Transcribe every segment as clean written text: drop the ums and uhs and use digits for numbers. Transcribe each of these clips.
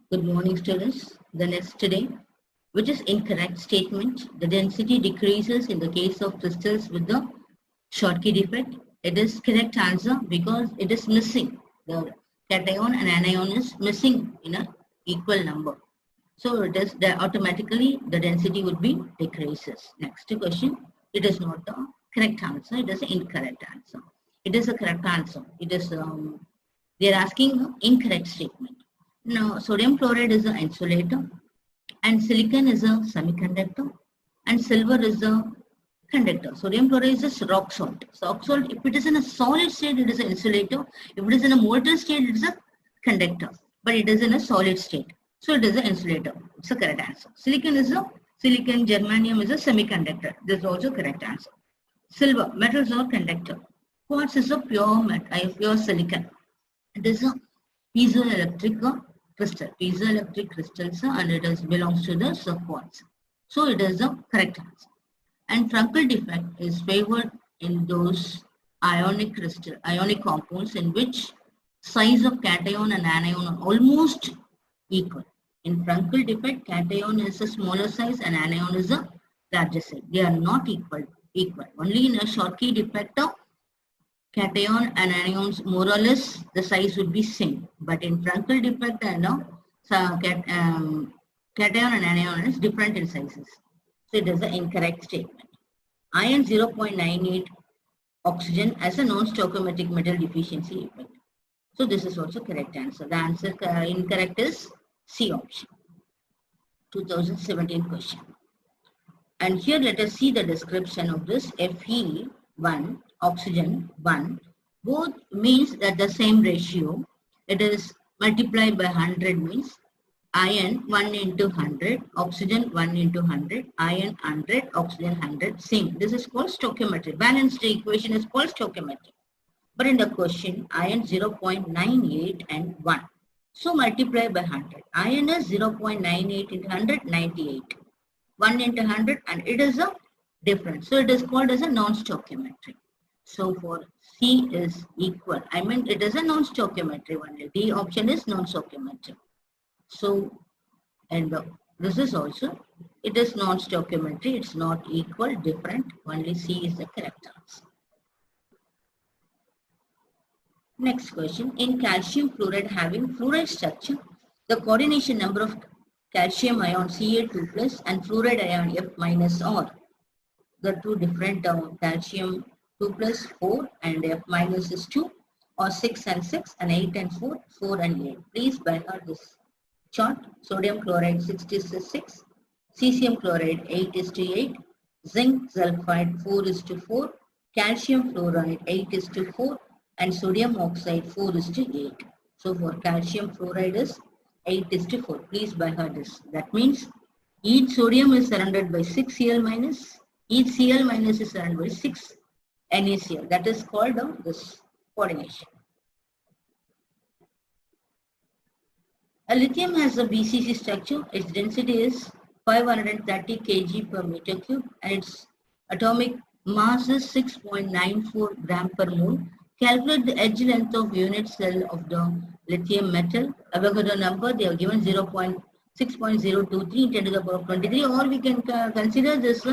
Good morning, students. The next today, which is incorrect statement. The density decreases in the case of crystals with the Schottky defect. It is correct answer because it is missing. The cation and anion is missing in a equal number. So it is that automatically the density would be decreases. Next question. It is not the correct answer. It is an incorrect answer. It is a correct answer. It is they are asking an incorrect statement. Now, sodium chloride is an insulator, and silicon is a semiconductor, and silver is a conductor. Sodium chloride is a rock salt. So, rock salt, if it is in a solid state, it is an insulator. If it is in a molten state, it is a conductor. But it is in a solid state. So, it is an insulator. It's a correct answer. Silicon, germanium is a semiconductor. This is also correct answer. Silver, metals are conductor. Quartz is a pure silicon. It is a piezoelectric piezoelectric crystals, and it belongs to the quartz. So it is the correct answer. And Frankel defect is favored in those ionic compounds in which size of cation and anion are almost equal. In Frankel defect, cation is a smaller size and anion is a larger size. They are not equal. Only in a Schottky defect, cation and anions more or less the size would be same, but in Frankel defect cation and anion is different in sizes. So it is an incorrect statement. Iron 0.98 oxygen as a non-stoichiometric metal deficiency effect. So this is also correct answer. The answer incorrect is C option. 2017 question. And here let us see the description of this Fe1, oxygen 1, both means that the same ratio. It is multiplied by 100 means iron 1 into 100, oxygen 1 into 100, iron 100, oxygen 100, same. This is called stoichiometry. Balanced equation is called stoichiometry. But in the question, iron 0.98 and 1. So multiply by 100. Iron is 0.98 into 100, 98. 1 into 100, and it is a difference. So it is called as a non-stoichiometry. So for C is equal. I mean it is a non-stoichiometry only. D option is non-stoichiometry. So, and this is also, it is non-stoichiometry. It's not equal, different. Only C is the correct answer. Next question. In calcium fluoride having fluoride structure, the coordination number of calcium ion Ca2 plus and fluoride ion F minus are the two different calcium 2 plus 4 and F minus is 2, or 6 and 6 and 8 and 4, 4 and 8. Please by heart this chart. Sodium chloride 6:6, cesium chloride 8:8, zinc sulfide 4:4, calcium fluoride 8:4, and sodium oxide 4:8. So for calcium fluoride is 8:4. Please by heart this. That means each sodium is surrounded by 6 Cl minus, each Cl minus is surrounded by 6 NaCl. That is called this coordination. A lithium has a BCC structure. Its density is 530 kg per meter cube and its atomic mass is 6.94 gram per mole. Calculate the edge length of unit cell of the lithium metal. Avogadro number, they have given 6.023 10 to the power of 23, or we can consider this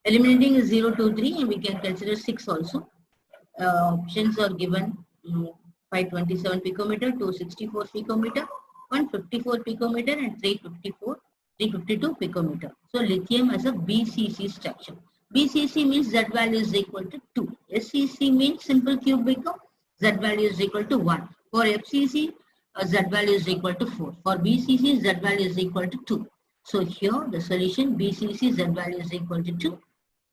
eliminating 023 and we can consider 6 also. Options are given 527 picometer, 264 picometer, 154 picometer and 352 picometer. So lithium has a BCC structure. BCC means Z value is equal to 2. SCC means simple cubic, Z value is equal to 1. For FCC, Z value is equal to 4. For BCC, Z value is equal to 2. So here the solution BCC Z value is equal to 2.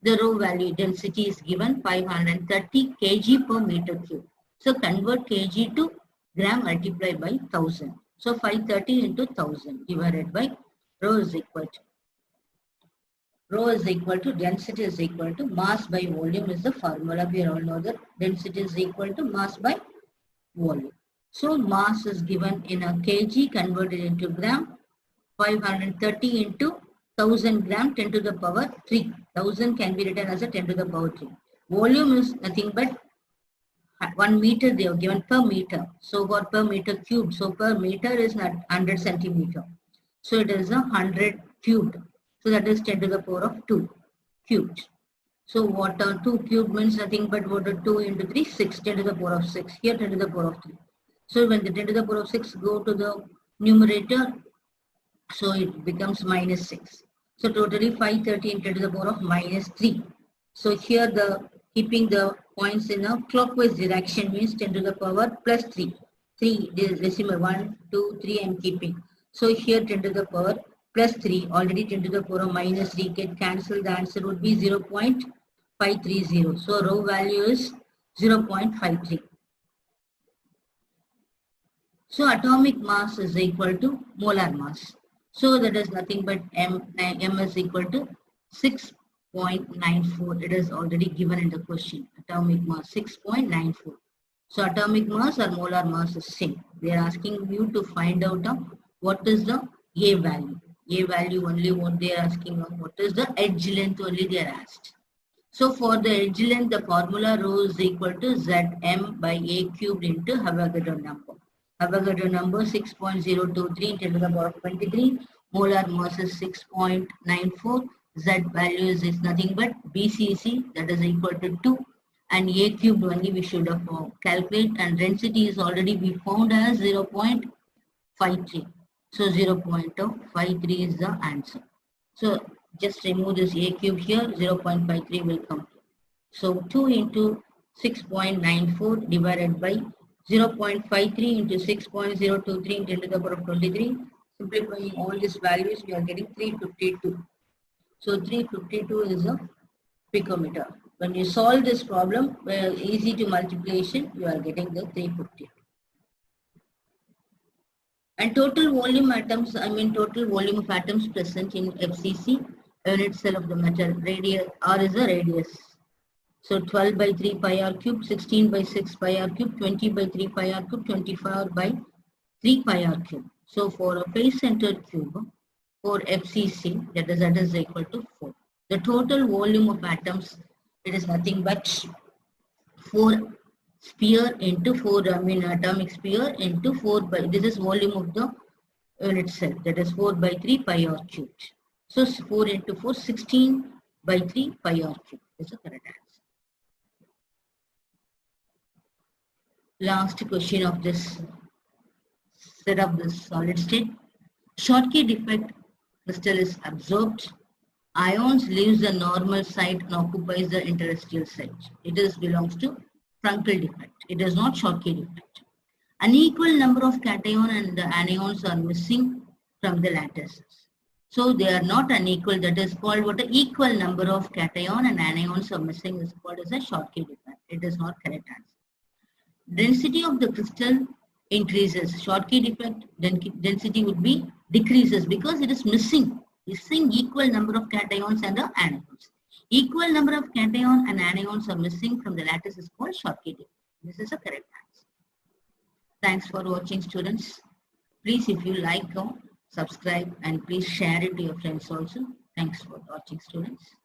The rho value density is given 530 kg per meter cube. So convert kg to gram multiplied by 1000. So 530 into 1000 divided by rho is equal to density is equal to mass by volume is the formula. We all know that density is equal to mass by volume. So mass is given in a kg converted into gram. 530 into 1000 gram 10 to the power 3. 1000 can be written as a 10 to the power 3. Volume is nothing but 1 meter they have given per meter. So for per meter cubed, so per meter is not 100 centimeter. So it is 100 cubed. So that is 10 to the power of 2 cubed. So what 2 cubed means nothing but what 2 into 3, 6, 10 to the power of 6. Here 10 to the power of 3. So when the 10 to the power of 6 go to the numerator, so it becomes minus 6. So totally 530 10 to the power of minus 3. So here the keeping the points in a clockwise direction means 10 to the power plus 3. 3 is decimal 1, 2, 3 I am keeping. So here 10 to the power plus 3, already 10 to the power of minus 3 get cancelled. The answer would be 0.530. So rho value is 0.53. So atomic mass is equal to molar mass. So that is nothing but m is equal to 6.94. It is already given in the question. Atomic mass 6.94. So atomic mass or molar mass is same. They are asking you to find out what is the A value. A value only what they are asking. What is the edge length only they are asked. So for the edge length, the formula rho is equal to Zm by A cubed into Avogadro number. Avogadro number 6.023 10 to the power of 23. Molar mass is 6.94. Z value is nothing but BCC, that is equal to 2. And A cubed only we should have calculate, and density is already we found as 0.53. So 0.53 is the answer. So just remove this A cube here, 0.53 will come. So 2 into 6.94 divided by 0.53 into 6.023 into 10 to the power of 23. Simplifying all these values, we are getting 352. So 352 is a picometer. When you solve this problem, easy to multiplication, you are getting the 352. And total volume atoms, total volume of atoms present in FCC, unit cell of the metal, radius, R is a radius. So 12 by 3 pi r cube, 16 by 6 pi r cube, 20 by 3 pi r cube, 25 by 3 pi r cube. So for a face-centered cube, for FCC, that is equal to 4. The total volume of atoms, it is nothing but 4 sphere into 4, atomic sphere into 4 by, this is volume of the unit cell, that is 4 by 3 pi r cubed. So 4 into 4, 16 by 3 pi r cubed is the correct answer. Last question of this set of this solid state. Schottky defect crystal is absorbed. Ions leaves the normal site and occupies the interstitial site. It belongs to Frankel defect. It is not Schottky defect. Unequal number of cation and the anions are missing from the lattices. So they are not unequal. That is called what an equal number of cation and anions are missing is called as a Schottky defect. It is not correct answer. Density of the crystal increases. Schottky defect density would be decreases because it is missing equal number of cations and the anions. Equal number of cation and anions are missing from the lattice is called Schottky defect. This is a correct answer. Thanks for watching, students. Please, if you like, subscribe and please share it to your friends also. Thanks for watching, students.